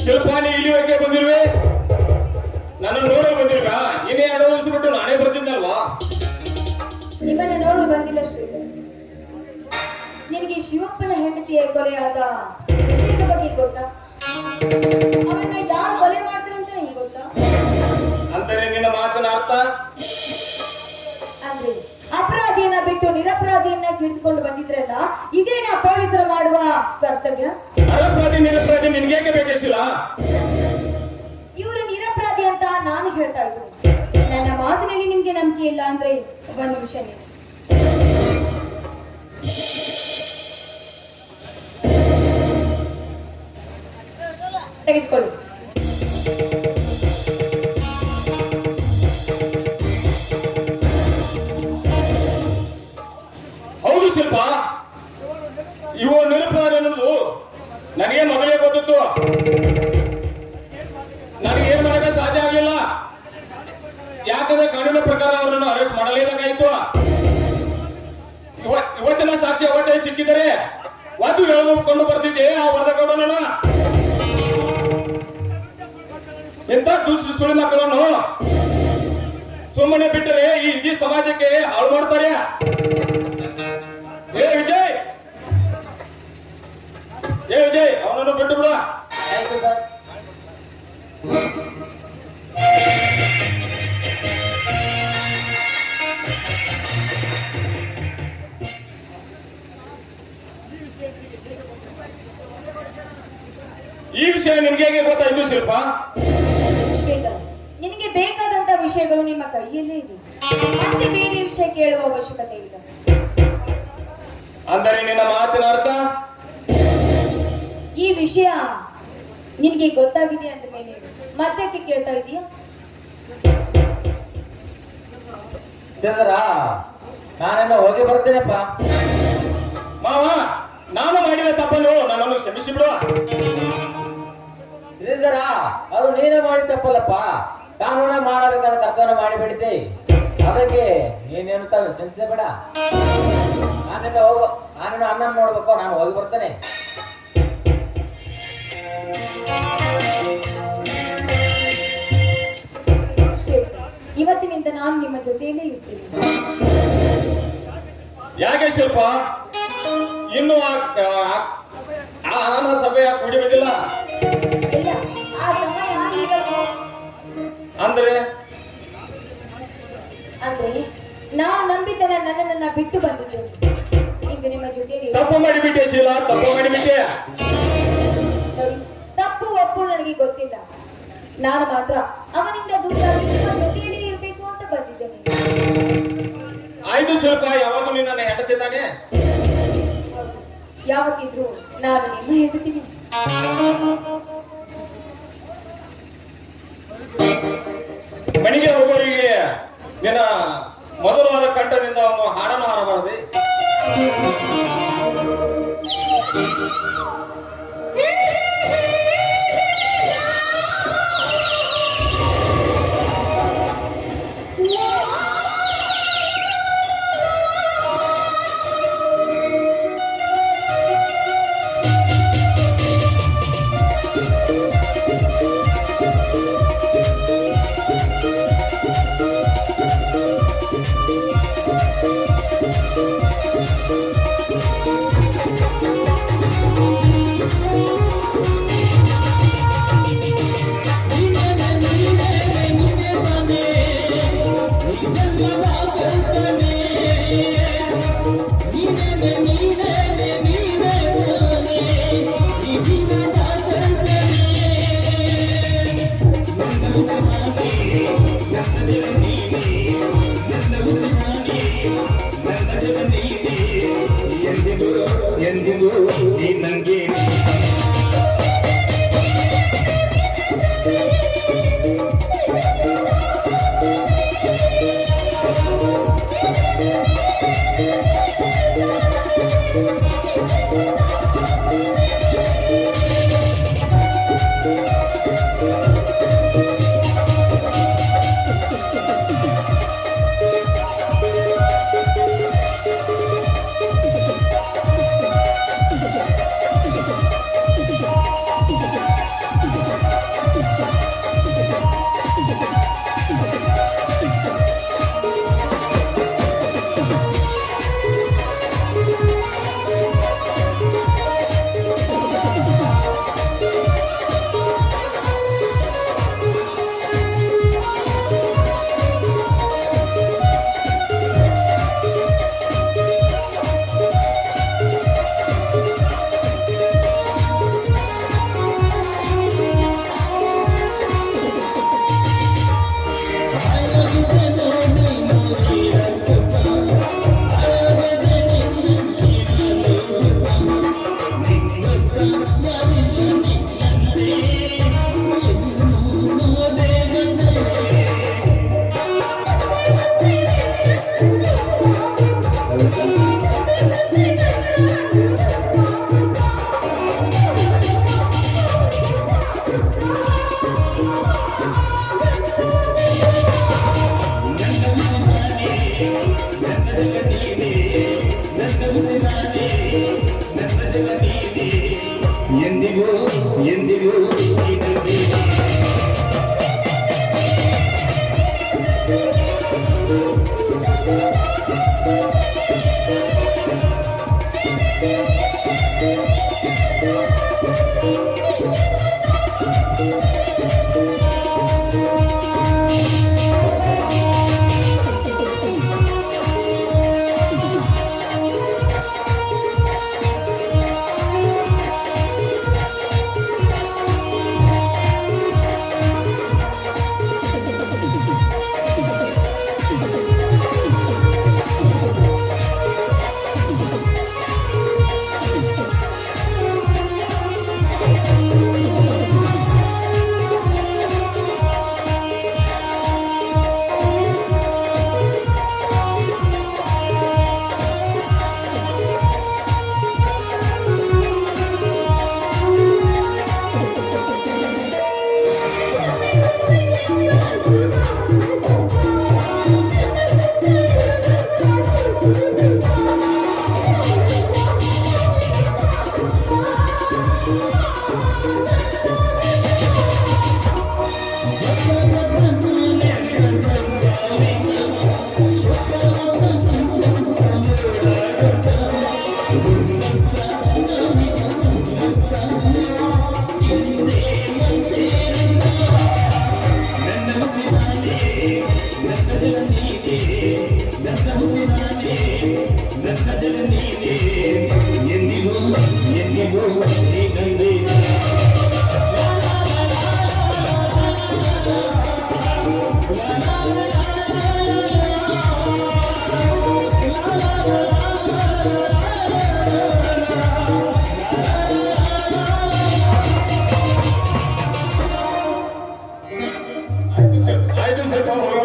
ಶಿಲ್ಪಾನಿ ಇಳಿಯೋಕೆ ಬಂದಿರುವೆ, ನನ್ನ ನೋಡಲು ಬಂದಿರುವಾ? ಇನ್ನೇ ಅನುಭವಿಸ್ಬಿಟ್ಟು ನಾನೇ ಬರ್ತಿದ್ದಲ್ವಾ? ನಿಮ್ಮನ್ನ ನೋಡಲು ಬಂದಿಲ್ಲ ಶ್ರೀಧರ್. ನಿನಗೆ ಶಿವಪ್ಪನ ಹೆಂಡತಿಯ ಕೊಲೆಯಾದ ವಿಷಯದ ಬಗ್ಗೆ ಗೊತ್ತಾ? ಅವನ್ನ ಯಾರು ಕೊಲೆ ಮಾಡ್ತಾರೆ ಅಂತ ನಿಂಗೆ ಗೊತ್ತಾ? ಅಂದರೆ ನಿನ್ನ ಮಾತಿನ ಅರ್ಥ? ಅಂದ್ರೆ ಅಪರಾಧಿಯನ್ನ ಬಿಟ್ಟು ನಿರಪರಾಧಿಯನ್ನ ಹಿಡಿದುಕೊಂಡು ಬಂದಿದ್ರಲ್ಲ, ಇದೇನಾ ಪೊಲೀಸರು ಮಾಡುವ ಕರ್ತವ್ಯ? ಅಪರಾಧಿ ನಿರಪರಾಧಿ ನಿನ್ಗೇಕೆ ಬೇಕಿಸಿಲ್ಲ? ಇವರು ನಿರಪರಾಧಿ ಅಂತ ನಾನು ಹೇಳ್ತಾ ಇದ್ದೀನಿ. ನನ್ನ ಮಾತಿನಲ್ಲಿ ನಿಮ್ಗೆ ನಂಬಿಕೆ ಇಲ್ಲ ಅಂದ್ರೆ ಒಂದು ನಿಮಿಷ ನೀವು ತೆಗೆದುಕೊಳ್ಳಿ. ಹೌದು ಶಿಲ್ಪ, ಇವು ನಿರಪರಾಧಿ ಅನ್ನೋದು ನನಗೆ ಮೊದಲೇ ಗೊತ್ತಿತ್ತು. ನನಗೆ ಏನ್ ಮಾಡಕ್ಕೆ ಸಾಧ್ಯ ಆಗಲಿಲ್ಲ. ಯಾಕಂದ್ರೆ ಕಾನೂನಿನ ಪ್ರಕಾರ ಅವರನ್ನು ಅರೆಸ್ಟ್ ಮಾಡಲೇಬೇಕಾಯ್ತು. ಇವತ್ತಿನ ಸಾಕ್ಷಿ ಅವತ್ತೇ ಸಿಕ್ಕಿದರೆ ಒಂದು ಹೇಳಿಕೊಂಡು ಬರ್ತಿದ್ದೆ ಆ ವರದಕೊಂಡು ನಾನು. ಎಂತ ದುಷ್ಟ ಸುಳಿ ಮಕ್ಕಳನ್ನು ಸುಮ್ಮನೆ ಬಿಟ್ಟರೆ ಈ ಇಡೀ ಸಮಾಜಕ್ಕೆ ಹಾಳು ಮಾಡ್ತಾರೆ. ಏ ವಿಜಯ್, ಅವನನ್ನು ಬಿಟ್ಟು ಬಿಡ. ಈ ವಿಷಯ ನಿನ್ಗೆ ಹೇಗೆ ಗೊತ್ತಾಯ್ತು ಶಿಲ್ಪ? ಶ್ರೀಧರ್, ನಿನಗೆ ಬೇಕಾದಂತ ವಿಷಯಗಳು ನಿಮ್ಮ ಕೈಯಲ್ಲೇ ಇದೆ. ಮತ್ತೆ ಬೇರೆ ವಿಷಯ ಕೇಳುವ ಅವಶ್ಯಕತೆ ಇಲ್ಲ. ಅಂದರೆ ನಿನ್ನ ಮಾತಿನ ಅರ್ಥ? ಈ ವಿಷಯ ನಿನಗೆ ಗೊತ್ತಾಗಿದೆ ಅಂತ ಮೇಲೆ ಮತ್ತೆ ಕೇಳ್ತಾ ಇದೀಯಾ? ಶ್ರೀಧರ, ನಾನೆಲ್ಲ ಹೋಗಿ ಬರ್ತೇನಪ್ಪ. ಮಾವ, ನಾನು ಮಾಡಿದ ತಪ್ಪನ್ನು ನನ್ನನ್ನು ಕ್ಷಮಿಸಿ ಬಿಡುವ. ಶ್ರೀಧರ, ಅದು ನೀನೇ ಮಾಡಿದ ತಪ್ಪಲ್ಲಪ್ಪ. ಕಾನೂನ ಮಾಡಬೇಕಾದ ಕರ್ತವ್ಯ ಮಾಡಿಬಿಡಿದೆ. ಅದಕ್ಕೆ ನೀನೇನು ಚಿಂತಿಸಲೇ ಬೇಡ. ನಾನೇನು ಅಣ್ಣನ ನೋಡ್ಬೇಕು. ನಾನು ಹೋಗಿ ಬರ್ತೇನೆ. ಇವತ್ತಿನಿಂದ ನಾನು ನಿಮ್ಮ ಜೊತೆಯಲ್ಲೇ ಇರ್ತೀನಿ. ಯಾಕೆ ಶಿಲ್ಪ, ಇನ್ನು ಆ ಸಭೆಯ ಕೂಡಿ ಬಂದಿಲ್ಲ? ಇಲ್ಲ, ಆ ಸಮಯ ಈಗ ಅಂದ್ರೆ ನಾನು ನಂಬಿದ್ದನ್ನ ನನ್ನನ್ನ ಬಿಟ್ಟು ಬಂದಿದ್ದೇನೆ. ಇಂದು ನಿಮ್ಮ ಜೊತೆಯಲ್ಲಿ ತಪ್ಪು ಮಾಡಿಬಿಟ್ಟೆ ಶೀಲ, ತಪ್ಪು ಮಾಡಿಬಿಟ್ಟೆ. ನೋಡಿ, ತಪ್ಪು ಒಪ್ಪು ನನಗೆ ಗೊತ್ತಿಲ್ಲ. ನಾನು ಮಾತ್ರ ಅವನಿಂದ ದೂರ ನಿಮ್ಮ ಜೊತೆಯಲ್ಲಿ ಇರಬೇಕು ಅಂತ ಬಂದಿದ್ದೇನೆ. ಆಯ್ತು ಶಿಲ್ಪ, ಯಾವಾಗ ನಿನ್ನ ಹೆಂಡತಿದ್ದಾನೆ? ಯಾವತ್ತಿದ್ರು ನಾನು ನಿಮ್ಮ ಹೆಂಡತೀನಿ. ಮನೆಗೆ ಹೋಗೋರಿಗೆ ನಿನ್ನ ಮಧುರವಾದ ಕಂಠದಿಂದ ಅವನು ಹಾಡನ್ನು ಹಾಡಬಾರದೆ. ಎಂದಿಗೂ ಎಂದಿಗೂ ನೀನಂದೇ ಎಂದಿಗೂ ಎಂದಿಗೂ ನೀನಂದೇ ಆಯ್ತು ಸ್ವಲ್ಪ ಹೋಗಿ